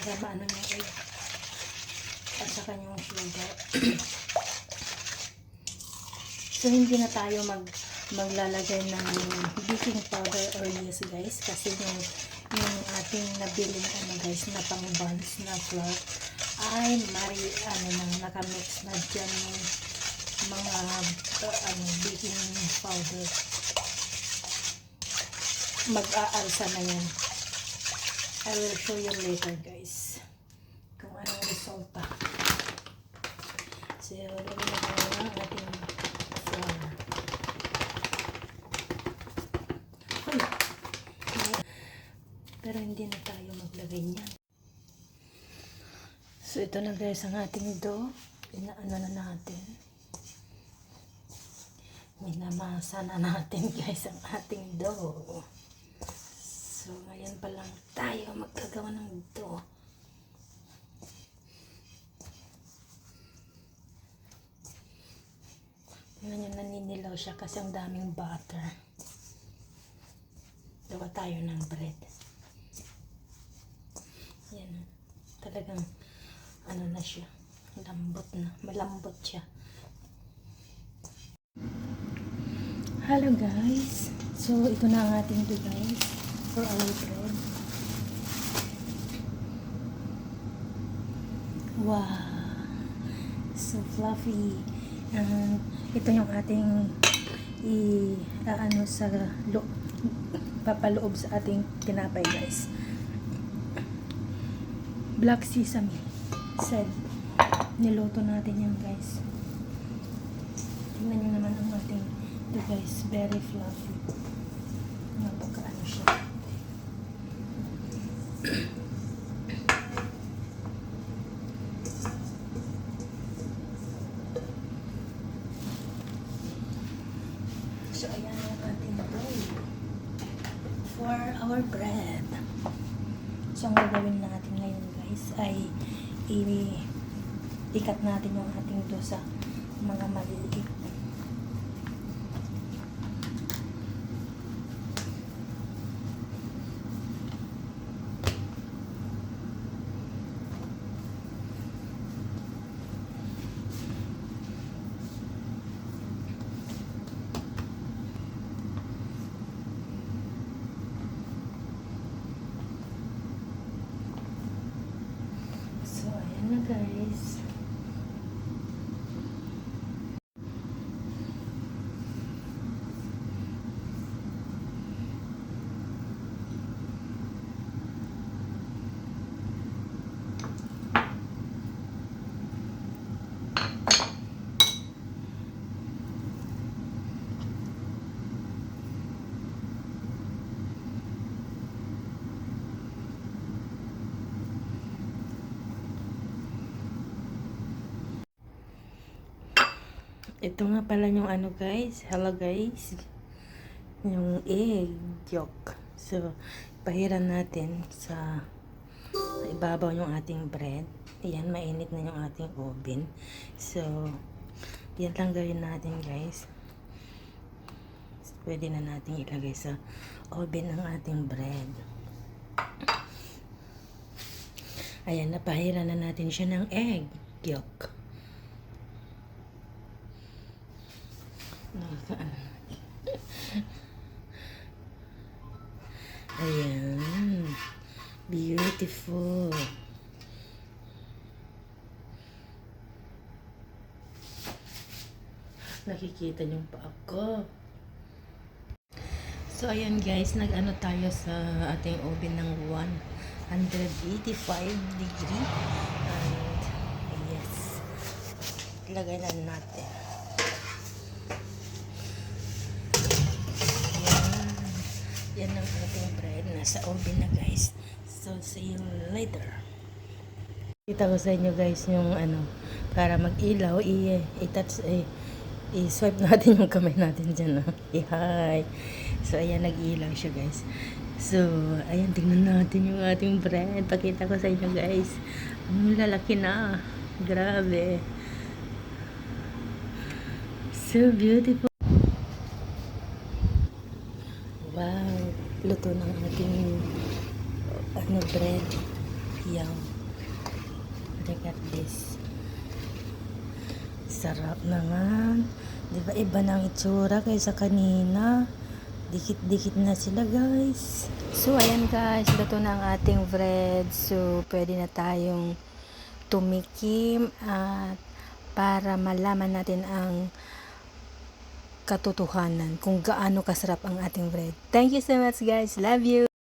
para maano yung egg at saka yung sugar. So hindi na tayo maglalagay ng baking powder or yeast guys, kasi yung ating nabiling guys na pang buns na flour ay nakamix na dyan yung mga baking powder. Mag-aalsa na yan. I will show you later guys kung anong resulta. So lagyan na tayo ng ating flour. Pero hindi na tayo maglagay niyan. So ito na guys ang ating dough. Inaano na natin. Minamasa na natin guys ang ating dough. So ngayon pa lang tayo magkagawa ng dough. Tingnan nyo, naninilaw siya kasi ang daming butter. Gawa tayo ng bread. Yan. Talagang ano na siya. Lambot na. Malambot siya. Hello guys. So ito na ang ating dough guys. For our bread. Wow. So fluffy. And ito yung ating papaloob sa ating tinapay guys. Black sesame said. Niluto natin yan guys. Tingnan nyo naman ang ating ito guys. Very fluffy. Napakaano siya. So ayan ang ating dough for our bread. So ang gagawin natin ngayon guys ay ikat natin yung ating dough sa mga maliliit. So ayan na guys. Ito nga pala yung ano guys. Hello guys. Yung egg yolk. So, pahiran natin sa ibabaw yung ating bread. Ayan, mainit na yung ating oven. So, yan lang gawin natin guys. Pwede na natin ilagay sa oven ang ating bread. Ayan, napahiran na natin siya ng egg yolk. Ayan. Beautiful. Nakikita niyo pa ako. So, ayan guys. Nag-ano tayo sa ating oven ng 185 degree. And, yes. Ilagay na natin. Yan ang ating bread. Nasa oven na guys. So, see you later. Kita ko sa inyo guys yung para mag-ilaw, i-swipe natin yung kamay natin dyan. I-hi. So, ayan, nag-ilaw siya guys. So, ayan, tingnan natin yung ating bread. Pakita ko sa inyo guys. Ang lalaki na. Grabe. So beautiful. Wow, luto ng ating bread. Yum. Look at this. Sarap naman. Di ba iba ng itsura kaysa kanina? Dikit-dikit na sila, guys. So, ayan guys. Luto na ang ating bread. So, pwede na tayong tumikim at para malaman natin ang katotohanan kung gaano kasarap ang ating bread. Thank you so much, guys. Love you!